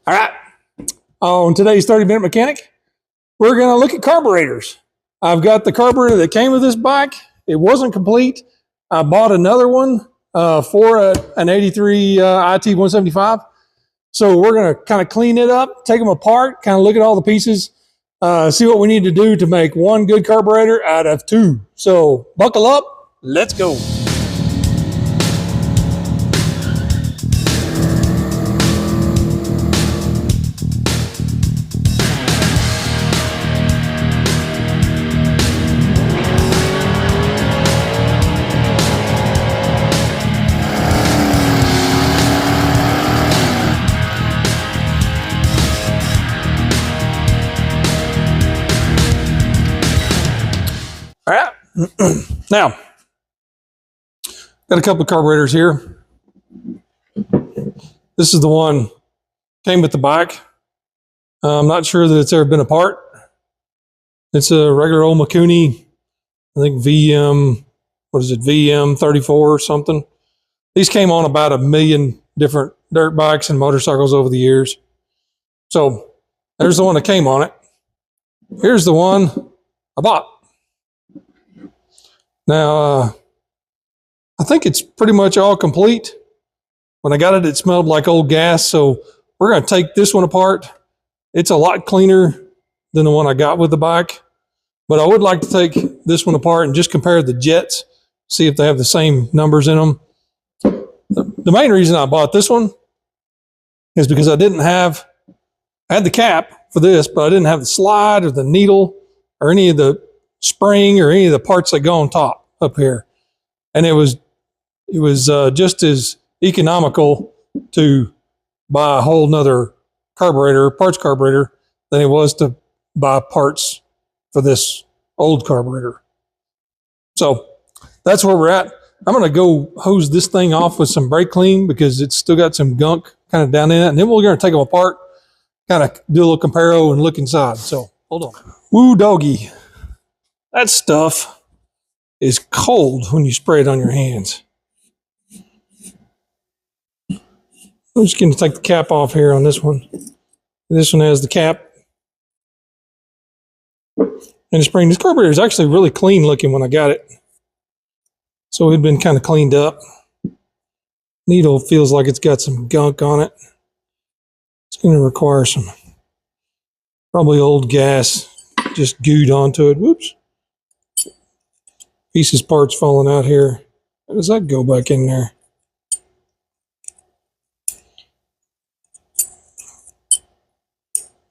All right, on today's 30-minute mechanic, we're going to look at carburetors. I've got the carburetor that came with this bike. It wasn't complete. I bought another one for an 83 IT175. So we're going to kind of clean it up, take them apart, kind of look at all the pieces, see what we need to do to make one good carburetor out of two. So buckle up, let's go. All right, now, got a couple of carburetors here. This is the one came with the bike. I'm not sure that it's ever been apart. It's a regular old Mikuni, I think VM, VM 34 or something. These came on about 1 million different dirt bikes and motorcycles over the years. So there's the one that came on it. Here's the one I bought. Now, I think it's pretty much all complete. When I got it, it smelled like old gas. So we're going to take this one apart. It's a lot cleaner than the one I got with the bike. But I would like to take this one apart and just compare the jets, see if they have the same numbers in them. The main reason I bought this one is because I had the cap for this, but I didn't have the slide or the needle or any of the spring or any of the parts that go on top up here. And it was just as economical to buy a whole nother parts carburetor, than it was to buy parts for this old carburetor. So that's where we're at. I'm going to go hose this thing off with some brake clean because it's still got some gunk kind of down in it. And then we're going to take them apart, kind of do a little comparo and look inside. So hold on. Woo doggy. That stuff is cold when you spray it on your hands. I'm just going to take the cap off here on this one. This one has the cap and the spring. This carburetor is actually really clean looking when I got it. So it had been kind of cleaned up. Needle feels like it's got some gunk on it. It's going to require some probably old gas just gooed onto it. Whoops. Pieces, parts falling out here. How does that go back in there?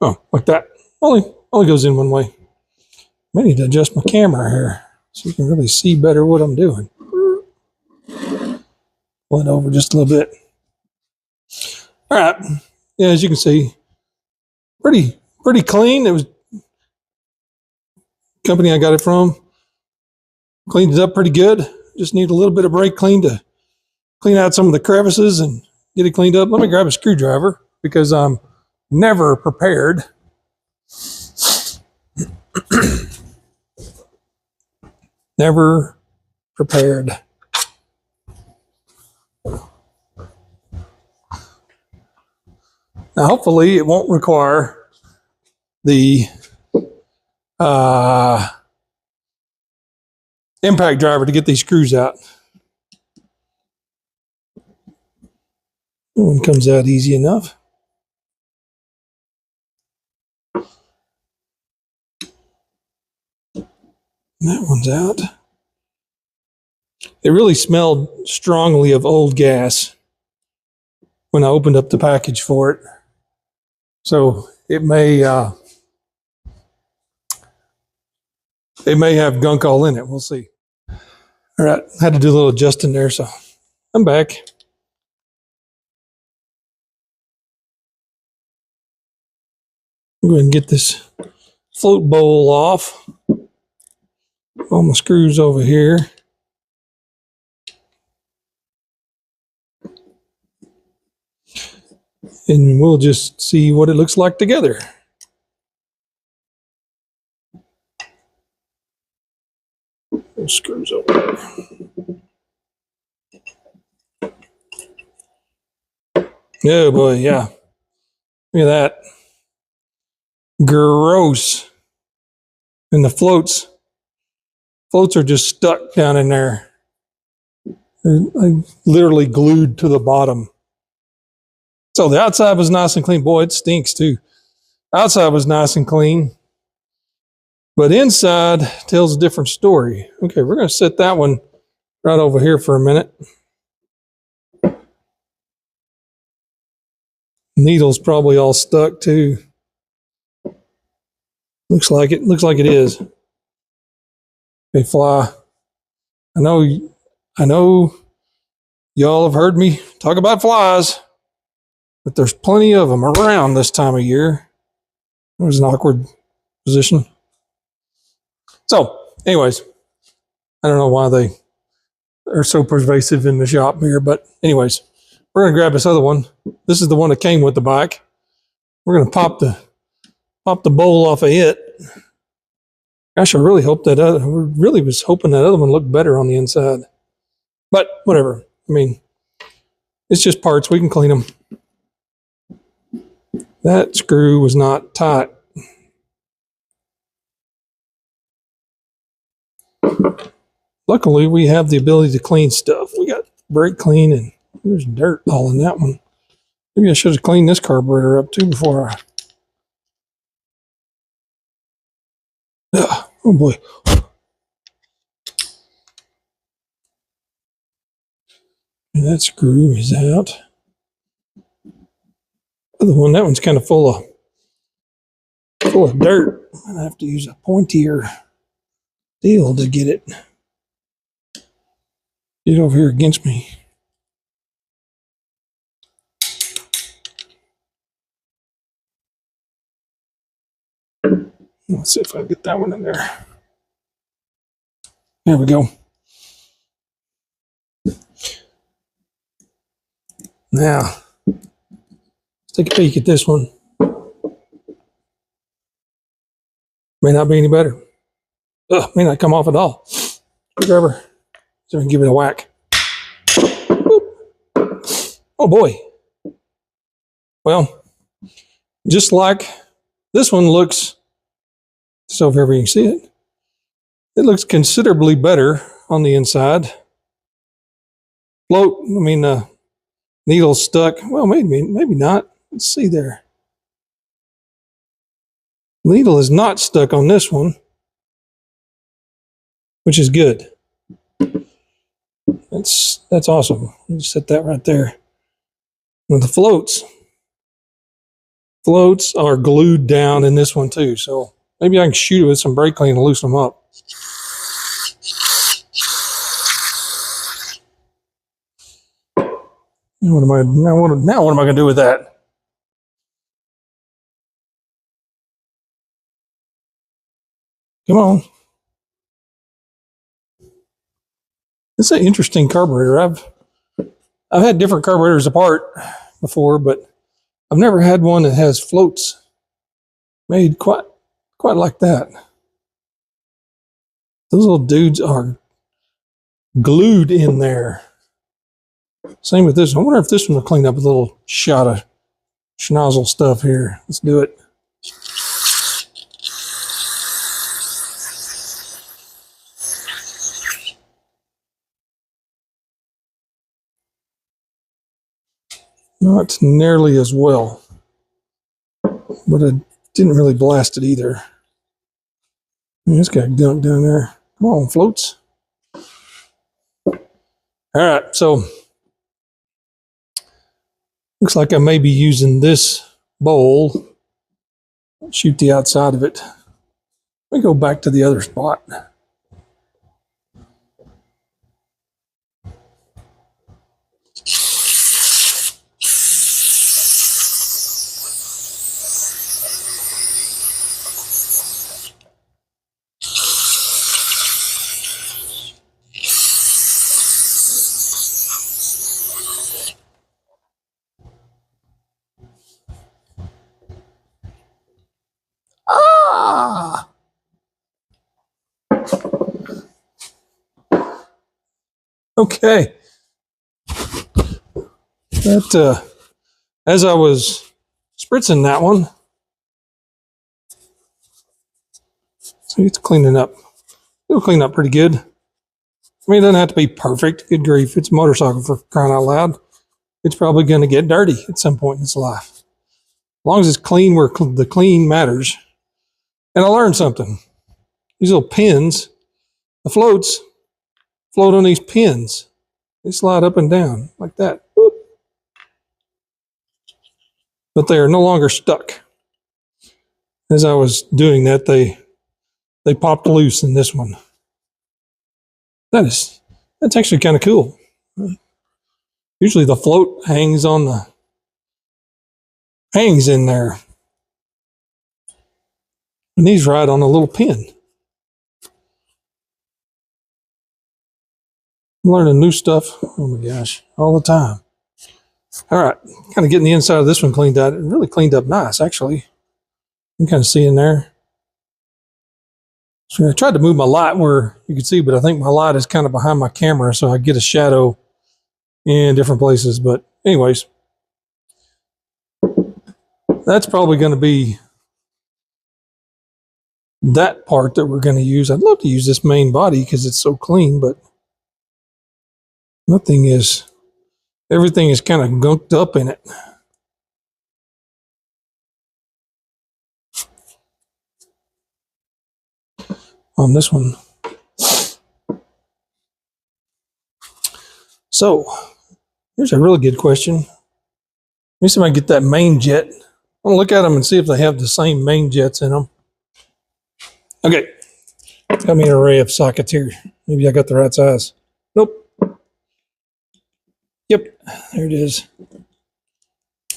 Oh, like that. Only goes in one way. I need to adjust my camera here so you can really see better what I'm doing. Pull it over just a little bit. All right. Yeah, as you can see, pretty clean. It was company I got it from. Cleaned it up pretty good. Just need a little bit of brake clean to clean out some of the crevices and get it cleaned up. Let me grab a screwdriver because I'm never prepared. Never prepared. Now, hopefully it won't require the impact driver to get these screws out. That one comes out easy enough. That one's out. It really smelled strongly of old gas when I opened up the package for it. So it may have gunk all in it. We'll see. All right, had to do a little adjusting there, so I'm back. Go ahead and get this float bowl off. All my screws over here. And we'll just see what it looks like together. Those screws over there. Oh boy, yeah. Look at that. Gross. And the floats are just stuck down in there. They're literally glued to the bottom. So the outside was nice and clean. Boy, it stinks too. Outside was nice and clean. But inside tells a different story. Okay, we're going to set that one right over here for a minute. Needle's probably all stuck too. Looks like it. Looks like it is. They fly. I know y'all have heard me talk about flies, but there's plenty of them around this time of year. It was an awkward position. So, anyways, I don't know why they are so pervasive in the shop here, but anyways, we're going to grab this other one. This is the one that came with the bike. We're going to pop the bowl off of it. Gosh, I really was hoping that other one looked better on the inside. But whatever. I mean, it's just parts. We can clean them. That screw was not tight. Luckily, we have the ability to clean stuff. We got brake clean, and there's dirt all in that one. Maybe I should have cleaned this carburetor up too before I... Oh boy. And that screw is out. Other one, that one's kind of full of dirt. I have to use a pointier steel to get it over here against me. Let's see if I can get that one in there. There we go. Now, let's take a peek at this one. May not be any better. May not come off at all. Screwdriver. So we can give it a whack. Boop. Oh boy. Well, just like this one looks, so if ever you can see it, it looks considerably better on the inside. Float, I mean, needle's stuck. Well, maybe not. Let's see there. Needle is not stuck on this one, which is good. That's awesome. Just set that right there. With the floats are glued down in this one too. So maybe I can shoot it with some brake clean and loosen them up. Now what am I going to do with that? Come on. It's an interesting carburetor. I've had different carburetors apart before, but I've never had one that has floats made quite like that. Those little dudes are glued in there. Same with this one. I wonder if this one will clean up a little shot of schnozzle stuff here. Let's do it. Not nearly as well, but I didn't really blast it either. It's got gunk down there. Come on, floats. All right, so looks like I may be using this bowl. Shoot the outside of it. Let me go back to the other spot. Okay. That, as I was spritzing that one. So it's cleaning up. It'll clean up pretty good. I mean, it doesn't have to be perfect. Good grief. It's a motorcycle, for crying out loud. It's probably going to get dirty at some point in its life. As long as it's clean where the clean matters. And I learned something. These little pins, the floats float on these pins. They slide up and down like that. Whoop. But they are no longer stuck. As I was doing that, they popped loose in this one. That's actually kind of cool. Usually the float hangs in there. And these ride on a little pin. I'm learning new stuff. Oh my gosh, all the time. All right, kind of getting the inside of this one cleaned out. It really cleaned up nice, actually. You can kind of see in there. So I tried to move my light where you could see, but I think my light is kind of behind my camera, so I get a shadow in different places. But anyways, that's probably going to be that part that we're going to use. I'd love to use this main body because it's so clean, but everything is kind of gunked up in it. On this one. So, here's a really good question. Let me see if I can get that main jet. I want to look at them and see if they have the same main jets in them. Okay. Got me an array of sockets here. Maybe I got the right size. Nope. Yep. There it is. I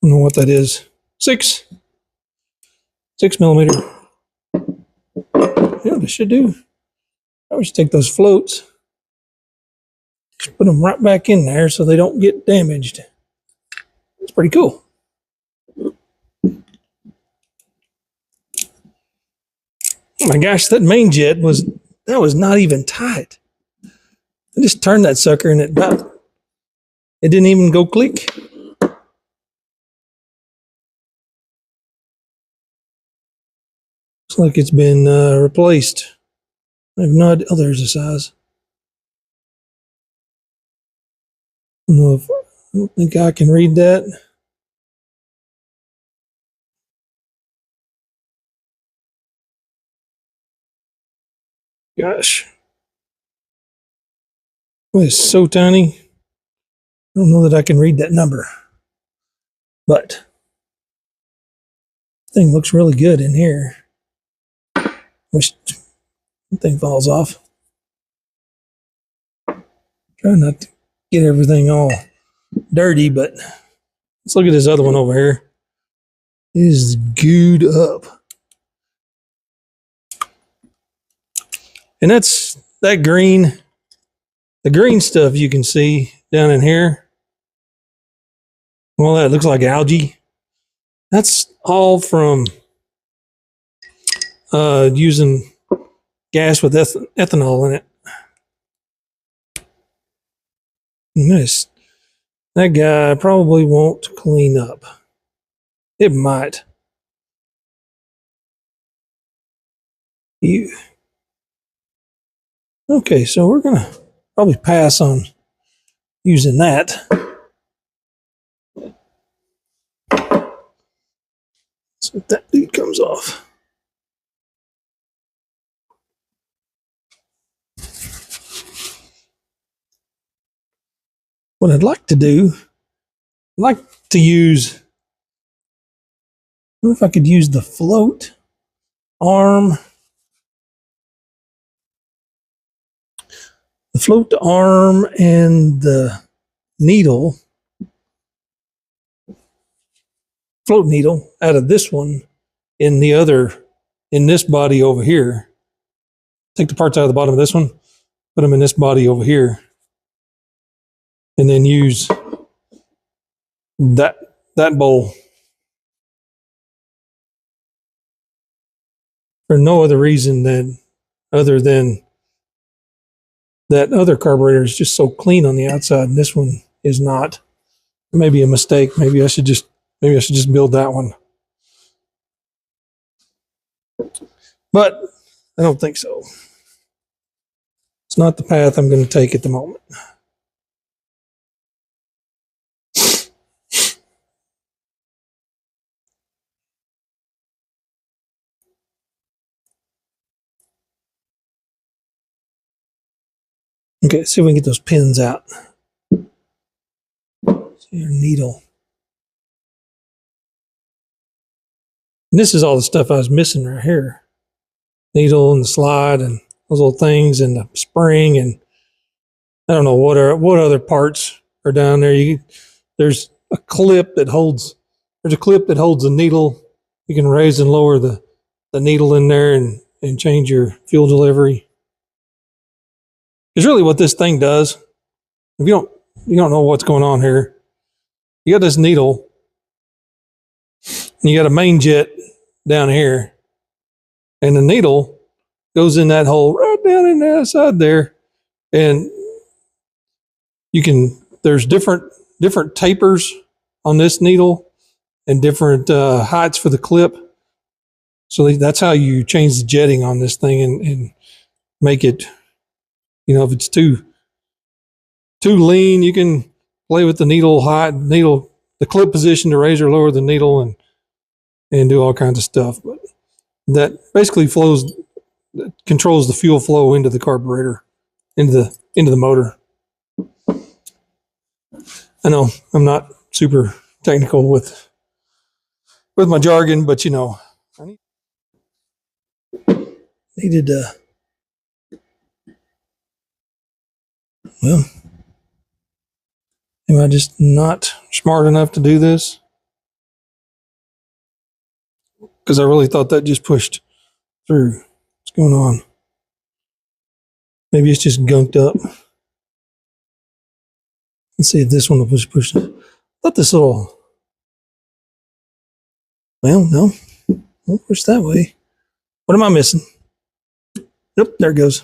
don't know what that is. 6 millimeter. You know what I should do? I should take those floats, just put them right back in there so they don't get damaged. It's pretty cool. Oh my gosh, that main jet was not even tight. I just turned that sucker and it didn't even go click. Looks like it's been replaced. I have no idea. Oh, there's a size. I don't think I can read that. Gosh. Well, it's so tiny. I don't know that I can read that number. But the thing looks really good in here. Wish the thing falls off. Try not to get everything all dirty, but let's look at this other one over here. It is gooed up. And that's that green, the green stuff you can see down in here. Well, that looks like algae. That's all from using gas with ethanol in it. Nice. That guy probably won't clean up. It might. Okay, so we're gonna probably pass on using that. So that dude comes off. What I'd like to do, I'd like to use, I wonder if I could use the float arm. The float arm and the needle, float needle out of this one in this body over here. Take the parts out of the bottom of this one, put them in this body over here, and then use that bowl for no other reason other than that other carburetor is just so clean on the outside and this one is not. Maybe a mistake. Maybe I should just build that one. But I don't think so. It's not the path I'm going to take at the moment. Okay, let's see if we can get those pins out. See your needle. And this is all the stuff I was missing right here. Needle and the slide and those little things and the spring, and I don't know what other parts are down there. There's a clip that holds the needle. You can raise and lower the needle in there and change your fuel delivery. Because really what this thing does, if you don't know what's going on here, you got this needle and you got a main jet down here, and the needle goes in that hole right down in the side there, and there's different tapers on this needle and different heights for the clip. So that's how you change the jetting on this thing and make it, if it's too lean, you can play with the needle height, the clip position to raise or lower the needle and do all kinds of stuff. But that basically controls the fuel flow into the carburetor, into the motor. I know I'm not super technical with my jargon, but I needed well, am I just not smart enough to do this? Because I really thought that just pushed through. What's going on? Maybe it's just gunked up. Let's see if this one will push. I thought this little. Well, no, won't push that way. What am I missing? Nope, there it goes.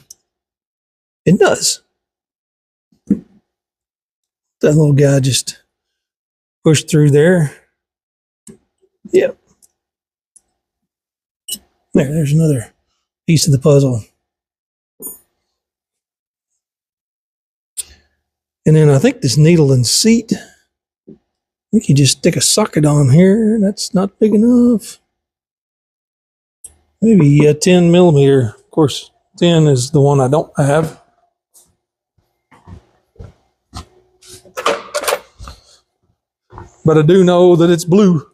It does. That little guy just pushed through there. Yep. There's another piece of the puzzle. And then I think this needle and seat, I think you just stick a socket on here. That's not big enough. Maybe a 10 millimeter. Of course, 10 is the one I don't have. But I do know that it's blue.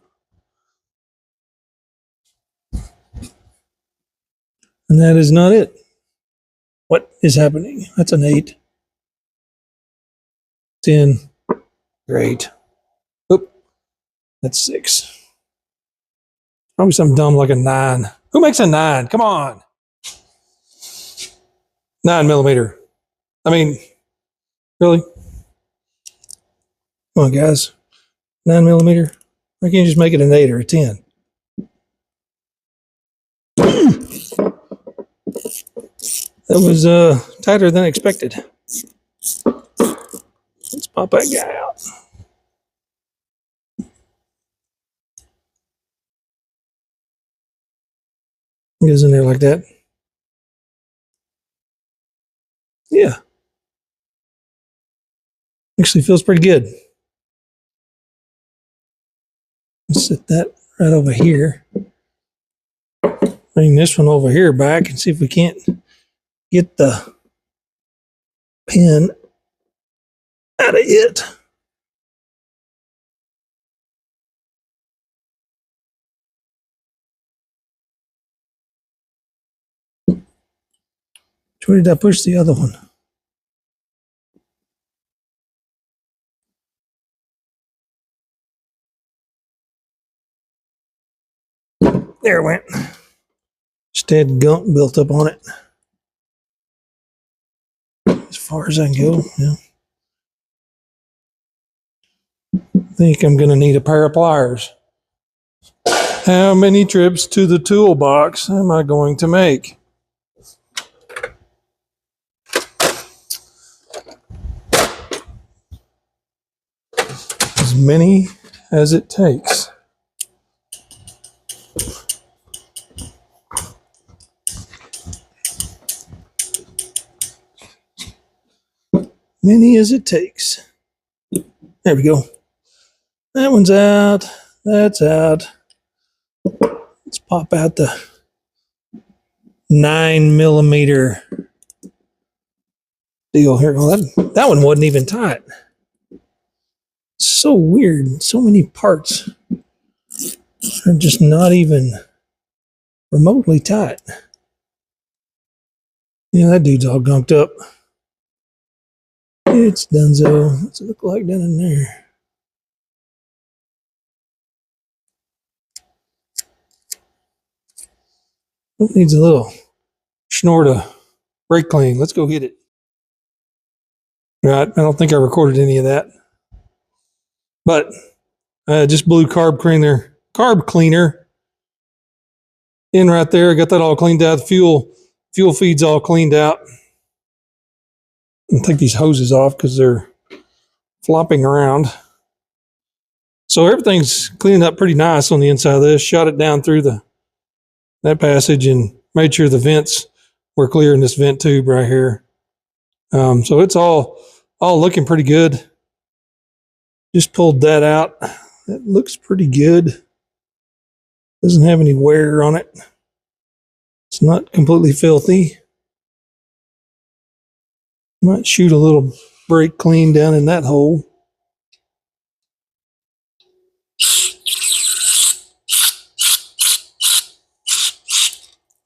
And that is not it. What is happening? That's an 8. 10. Great. Oop. That's 6. Probably something dumb like a 9. Who makes a 9? Come on. 9 millimeter. I mean, really? Come on, guys. 9 millimeter? Why can't you just make it an 8 or a 10? That was tighter than expected. Let's pop that guy out. It goes in there like that. Yeah. Actually feels pretty good. Let's set that right over here. Bring this one over here back and see if we can't get the pin out of it. Where did I push the other one? There it went. Just had gunk built up on it. As far as I can go, yeah. I think I'm going to need a pair of pliers. How many trips to the toolbox am I going to make? As many as it takes. Many as it takes. There we go. That one's out. That's out. Let's pop out the 9mm deal here. Well, that one wasn't even tight. So weird. So many parts are just not even remotely tight. Yeah, that dude's all gunked up. It's donezo. What's it look like down in there? It needs a little snort of brake clean. Let's go hit it. Right, I don't think I recorded any of that. But just blew carb cleaner in right there. I got that all cleaned out. The fuel feed's all cleaned out. I'll take these hoses off because they're flopping around. So everything's cleaned up pretty nice on the inside of this. Shot it down through that passage and made sure the vents were clear in this vent tube right here. So it's all looking pretty good. Just pulled that out. That looks pretty good. Doesn't have any wear on it. It's not completely filthy. Might shoot a little brake clean down in that hole.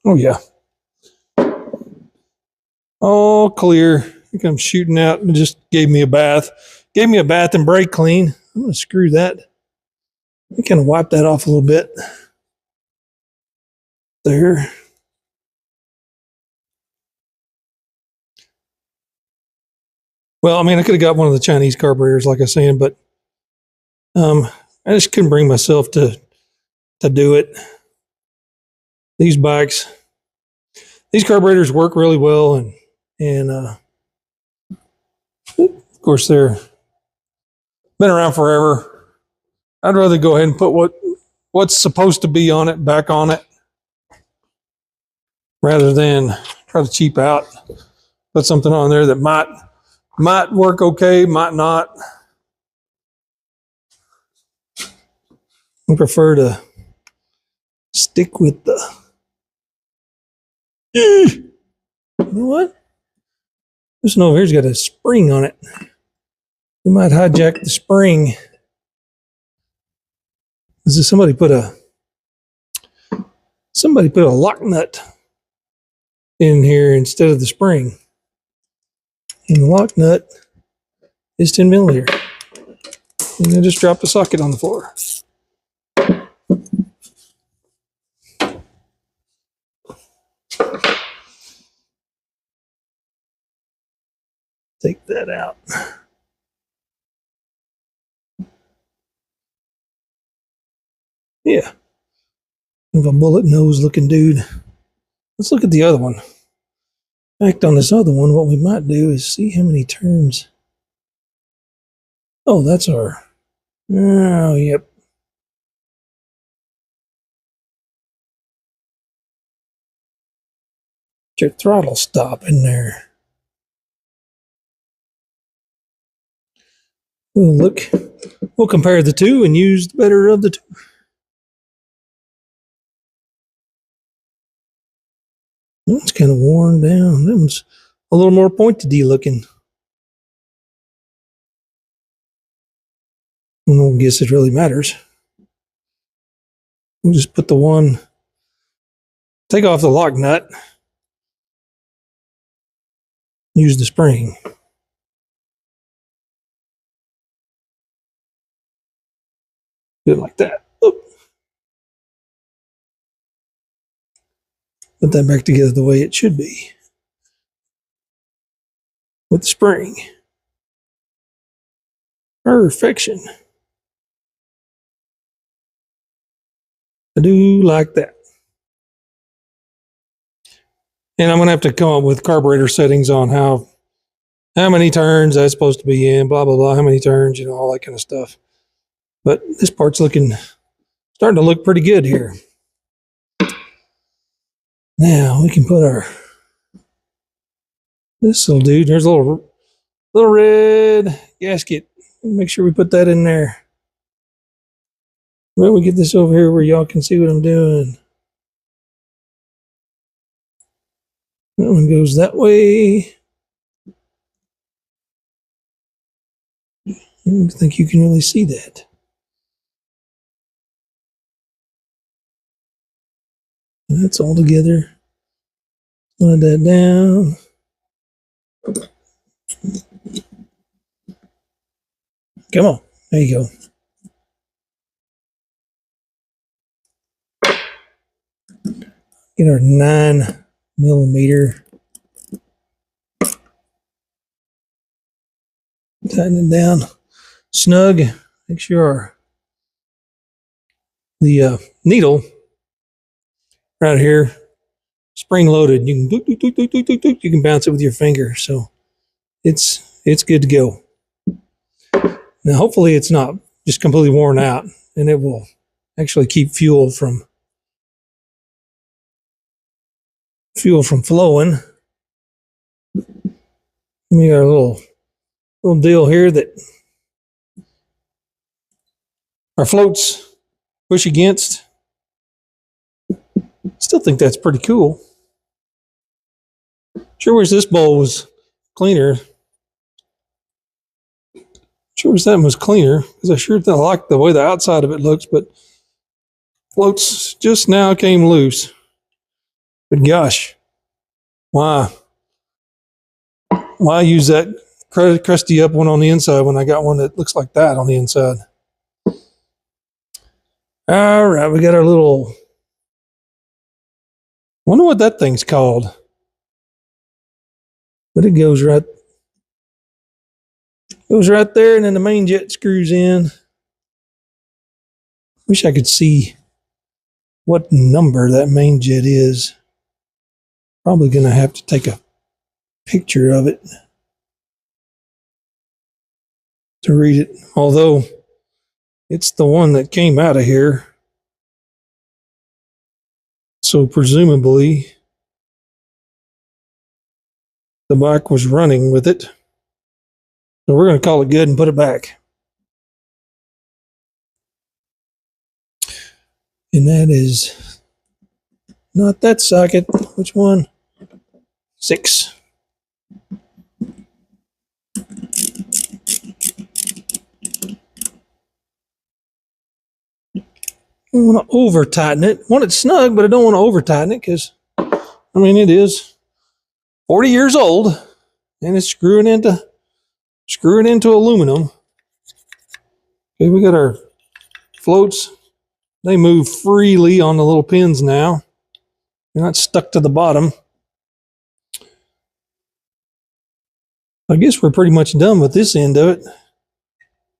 Oh yeah. All clear. I think I'm shooting out and just gave me a bath. Gave me a bath and brake clean. I'm going to screw that. I kind of wipe that off a little bit. There. Well, I mean, I could have got one of the Chinese carburetors, like I was saying, but I just couldn't bring myself to do it. These carburetors work really well, and of course they're been around forever. I'd rather go ahead and put what's supposed to be on it back on it, rather than try to cheap out, put something on there that might work okay, might not. I prefer to stick with the. You know what? This one over here's got a spring on it. We might hijack the spring. Somebody put a lock nut in here instead of the spring. And the lock nut is 10mm. And I just dropped the socket on the floor. Take that out. Yeah. Kind of a bullet nose looking dude. Let's look at the other one. In fact, on this other one, what we might do is see how many turns. Oh, that's our. Oh, yep. Your throttle stop in there. We'll compare the two and use the better of the two. It's kind of worn down. That one's a little more pointy looking. I don't guess it really matters. We'll just put the one, take off the lock nut, use the spring. Do it like that. Oop. Put that back together the way it should be. With the spring. Perfection. I do like that. And I'm going to have to come up with carburetor settings on how many turns that's supposed to be in, blah, blah, blah, how many turns, all that kind of stuff. But this part's starting to look pretty good here. Now we can put this little dude. There's a little red gasket. Make sure we put that in there. Well, we get this over here where y'all can see what I'm doing. That one goes that way. I don't think you can really see that. And that's all together. Slide that down. Come on. There you go. Get our 9mm. Tighten it down snug. Make sure the needle right here spring loaded. You can you can bounce it with your finger, so it's good to go. Now hopefully it's not just completely worn out, and it will actually keep fuel from flowing. We got a little deal here that our floats push against. Still think that's pretty cool. Sure wish this bowl was cleaner. Sure wish that one was cleaner, because I sure like the way the outside of it looks, but floats just now came loose. But gosh, why use that crusty up one on the inside when I got one that looks like that on the inside? All right, we got our little, wonder what that thing's called. But it goes right there, and then the main jet screws in. Wish I could see what number that main jet is. Probably going to have to take a picture of it to read it, although it's the one that came out of here. So presumably the bike was running with it. So we're going to call it good and put it back. And that is not that socket. Which one? 6. I don't want to over tighten it. Want it snug, but I don't want to over tighten it because, I mean, it is 40 years old and it's screwing into aluminum. Okay, we got our floats. They move freely on the little pins now. They're not stuck to the bottom. I guess we're pretty much done with this end of it.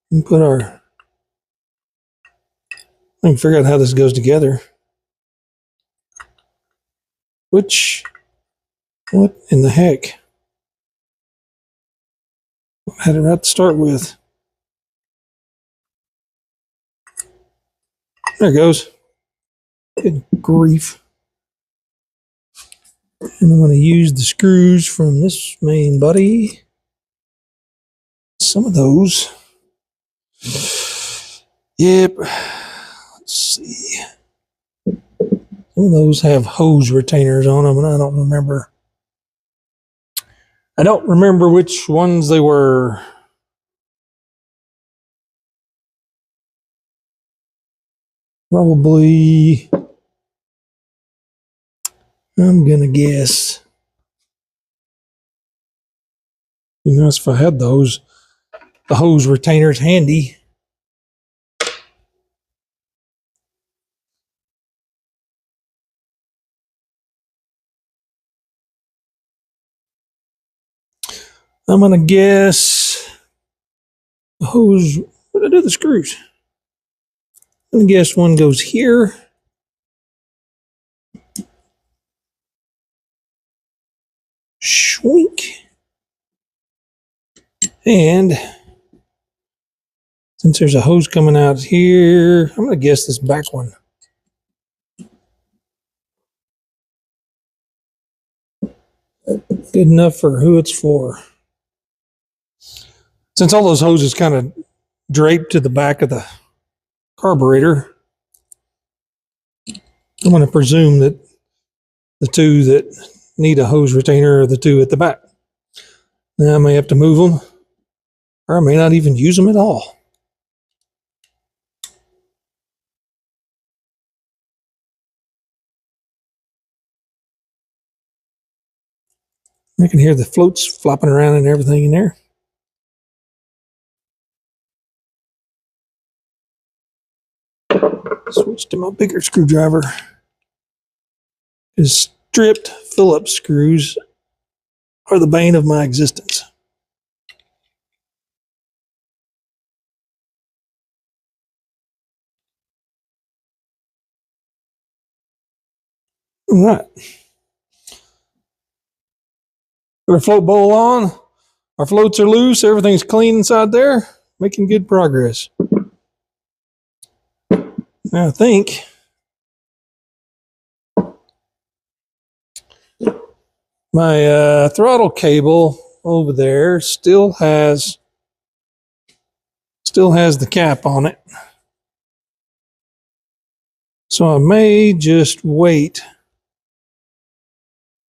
We put I can figure out how this goes together. What in the heck? I had it right to start with. There it goes. Good grief. And I'm going to use the screws from this main body. Some of those. Yep. Let's see. Some of those have hose retainers on them, and I don't remember. Which ones they were. Probably, I'm going to guess. Be nice if I had the hose retainers handy. I'm going to guess the hose. What did I do the screws? I'm going to guess one goes here. Schwink. And Since there's a hose coming out here, I'm going to guess this back one. Good enough for who it's for. Since all those hoses kind of drape to the back of the carburetor, I'm going to presume that the two that need a hose retainer are the two at the back. Now I may have to move them, or I may not even use them at all. I can hear the floats flopping around and everything in there. Switch to my bigger screwdriver. Is stripped Phillips screws are the bane of my existence. All right. Got our float bowl on. Our floats are loose. Everything's clean inside there. Making good progress. Now I think my throttle cable over there still has the cap on it. So I may just wait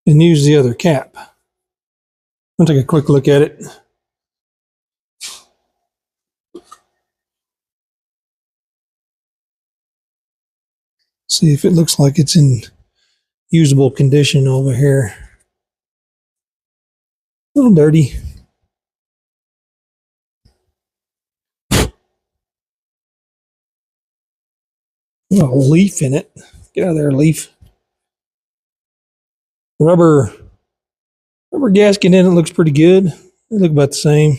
and use the other cap. I'm gonna take a quick look at it. See if it looks like it's in usable condition over here. A little dirty. A leaf in it. Get out of there, leaf. Rubber gasket in it looks pretty good. They look about the same.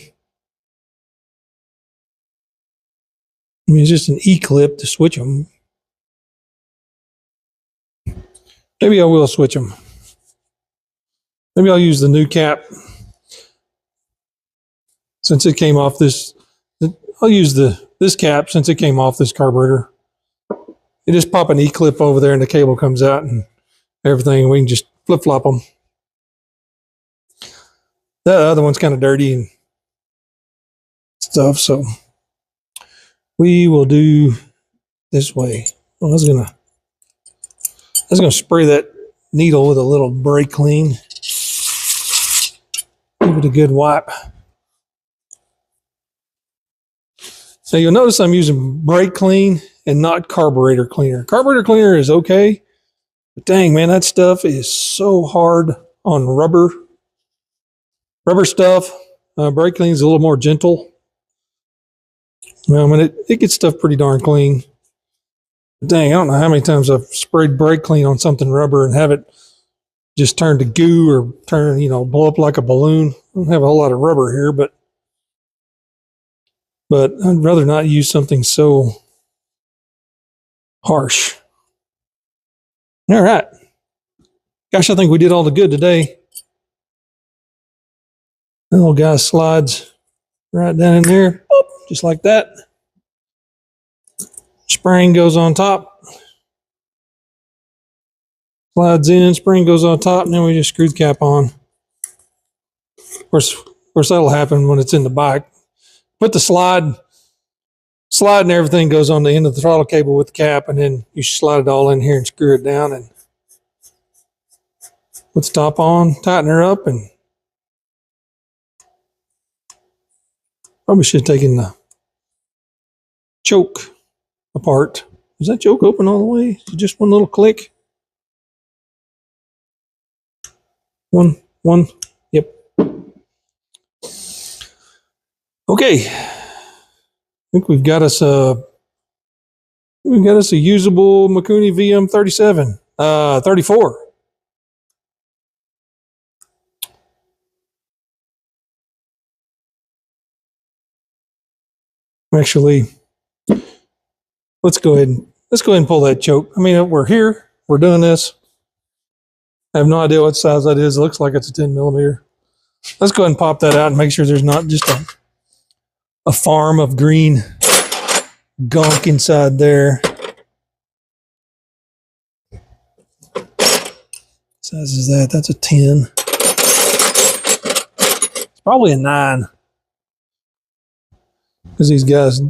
I mean, it's just an E-clip to switch them. Maybe I will switch them. Maybe I'll use the new cap. Since it came off this, I'll use this cap since it came off this carburetor. You just pop an E-clip over there and the cable comes out and everything. We can just flip-flop them. The other one's kind of dirty and stuff, so we will do this way. I was gonna spray that needle with a little brake clean. Give it a good wipe. So you'll notice I'm using brake clean and not carburetor cleaner. Carburetor cleaner is okay, but dang man, that stuff is so hard on rubber stuff. Brake clean is a little more gentle. I mean, it gets stuff pretty darn clean. But dang, I don't know how many times I've sprayed brake clean on something rubber and have it just turn to goo or turn, blow up like a balloon. I don't have a whole lot of rubber here, but I'd rather not use something so harsh. All right. Gosh, I think we did all the good today. That little guy slides right down in there, just like that. Spring goes on top. Slides in, spring goes on top, and then we just screw the cap on. Of course that'll happen when it's in the bike. Put the slide and everything goes on the end of the throttle cable with the cap, and then you slide it all in here and screw it down and put the top on, tighten her up, and probably should have taken the choke apart. Is that choke open all the way? Just one little click? One, yep. Okay. I think we've got us a usable Mikuni VM37, 34. Actually, let's go ahead and pull that choke. I mean, we're here, we're doing this. I have no idea what size that is. It looks like it's a 10 millimeter. Let's go ahead and pop that out and make sure there's not just a farm of green gunk inside there. Size is that? That's a 10. It's probably a 9. Because these guys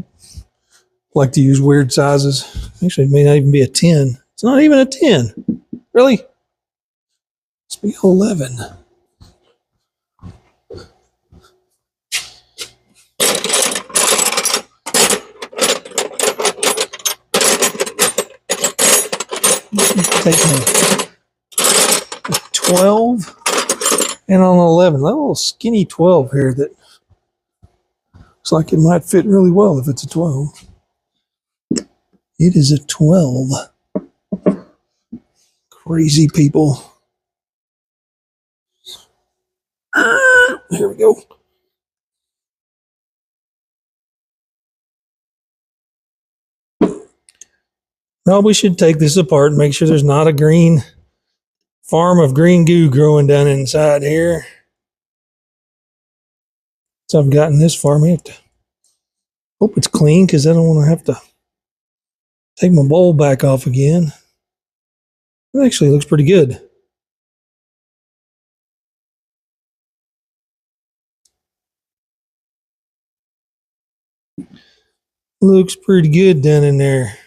like to use weird sizes. Actually, it may not even be a 10. It's not even a 10. Really? It's be 11. Take me 12 and on 11. That little skinny 12 here that looks like it might fit really well if it's a 12. It is a 12. Crazy people. Here we go. Probably should take this apart and make sure there's not a green farm of green goo growing down inside here. So I've gotten this far. I have to hope it's clean because I don't want to have to take my bowl back off again. It actually looks pretty good. Looks pretty good down in there.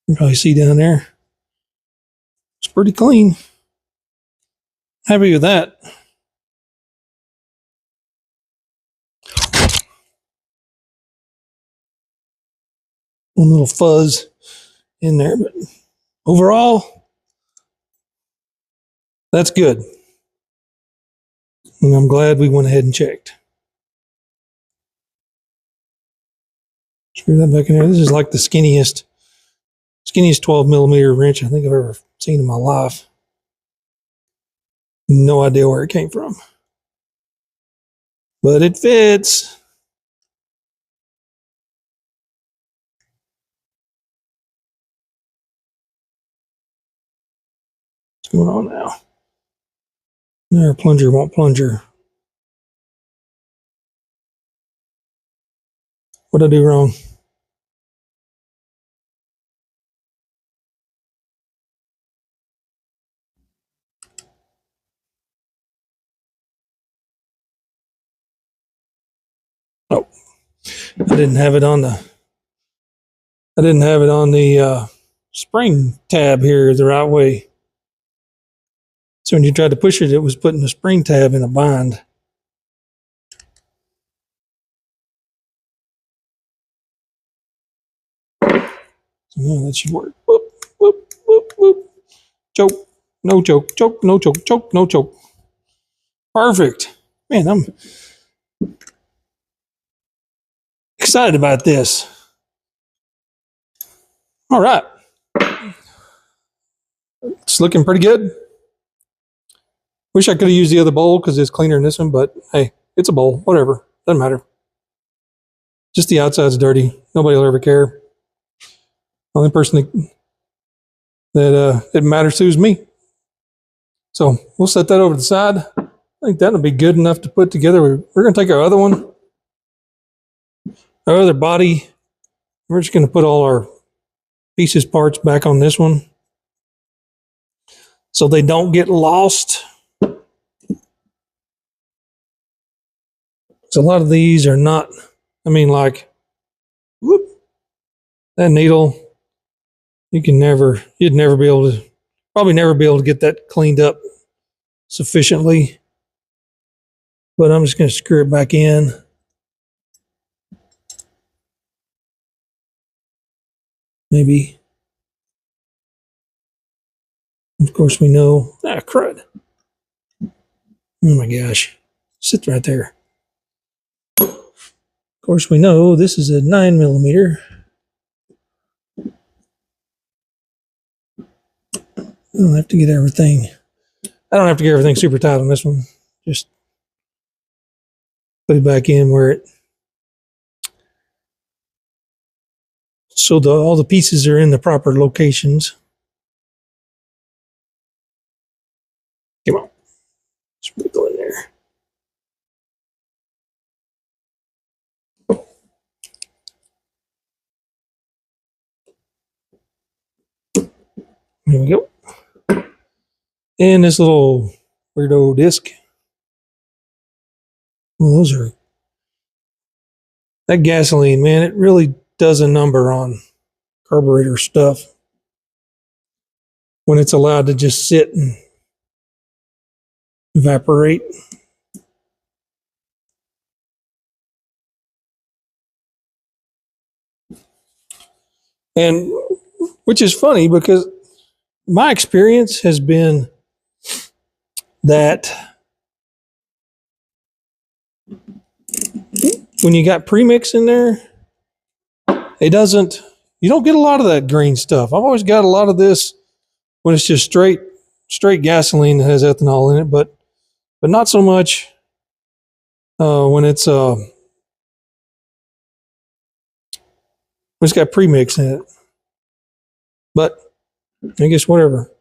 You can probably see down there. It's pretty clean. Happy with that. One little fuzz in there, but overall, that's good. And I'm glad we went ahead and checked. Screw that back in there. This is like the skinniest 12 millimeter wrench I think I've ever seen in my life. No idea where it came from. But it fits. What's going on now? There, plunger won't plunger. What'd I do wrong? Oh, I didn't have it on the spring tab here the right way. So when you tried to push it, it was putting the spring tab in a bind. So now that should work. Whoop, whoop, whoop, whoop. Choke, no choke, choke, no choke, choke, no choke. Perfect. Man, I'm excited about this. All right. It's looking pretty good. Wish I could have used the other bowl because it's cleaner than this one, but hey, it's a bowl. Whatever. Doesn't matter. Just the outside's dirty. Nobody will ever care. Only person that it matters to is me. So we'll set that over to the side. I think that'll be good enough to put together. We're going to take our other one, our other body. We're just going to put all our pieces, parts back on this one so they don't get lost. So a lot of these are not, like, whoop, that needle, you'd never be able to, probably never be able to get that cleaned up sufficiently. But I'm just going to screw it back in. Maybe. Of course, we know. Crud. Oh my gosh. Sit right there. Of course, we know this is a 9 millimeter. I don't have to get everything. I don't have to get everything super tight on this one. Just put it back in where it. So all the pieces are in the proper locations. Come on. Sprinkle in there. There we go. And this little weirdo disc. Well, those are, that gasoline, man, it really does a number on carburetor stuff when it's allowed to just sit and evaporate. And which is funny because my experience has been that when you got premix in there, you don't get a lot of that green stuff. I've always got a lot of this when it's just straight gasoline that has ethanol in it, but not so much when it's got premix in it. But I guess whatever.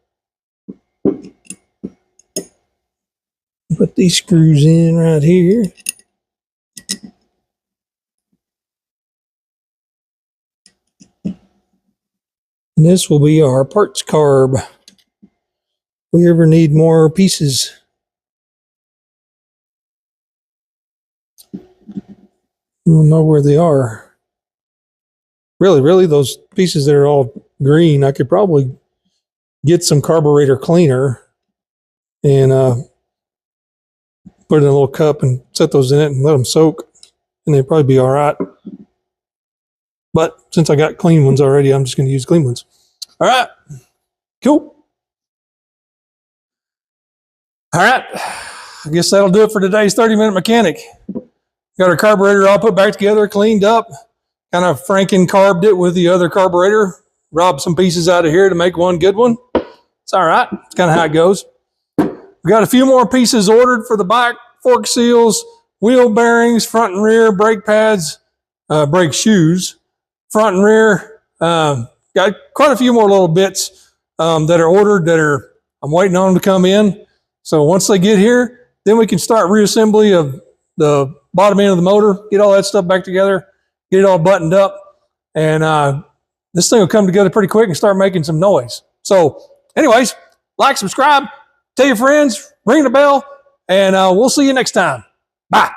Put these screws in right here. And this will be our parts carb. If we ever need more pieces. We'll know where they are. Really, those pieces that are all green, I could probably get some carburetor cleaner and put it in a little cup and set those in it and let them soak, and they'd probably be all right. But since I got clean ones already, I'm just going to use clean ones. All right, cool. All right, I guess that'll do it for today's 30-minute mechanic. Got our carburetor all put back together, cleaned up, kind of Franken carbed it with the other carburetor, robbed some pieces out of here to make one good one. It's all right. It's kind of how it goes. We got a few more pieces ordered for the bike: fork seals, wheel bearings, front and rear, brake pads, brake shoes, front and rear. Got quite a few more little bits that are ordered I'm waiting on them to come in. So once they get here, then we can start reassembly of the bottom end of the motor, get all that stuff back together, get it all buttoned up, and this thing will come together pretty quick and start making some noise. So anyways, like, subscribe, tell your friends, ring the bell, and we'll see you next time. Bye.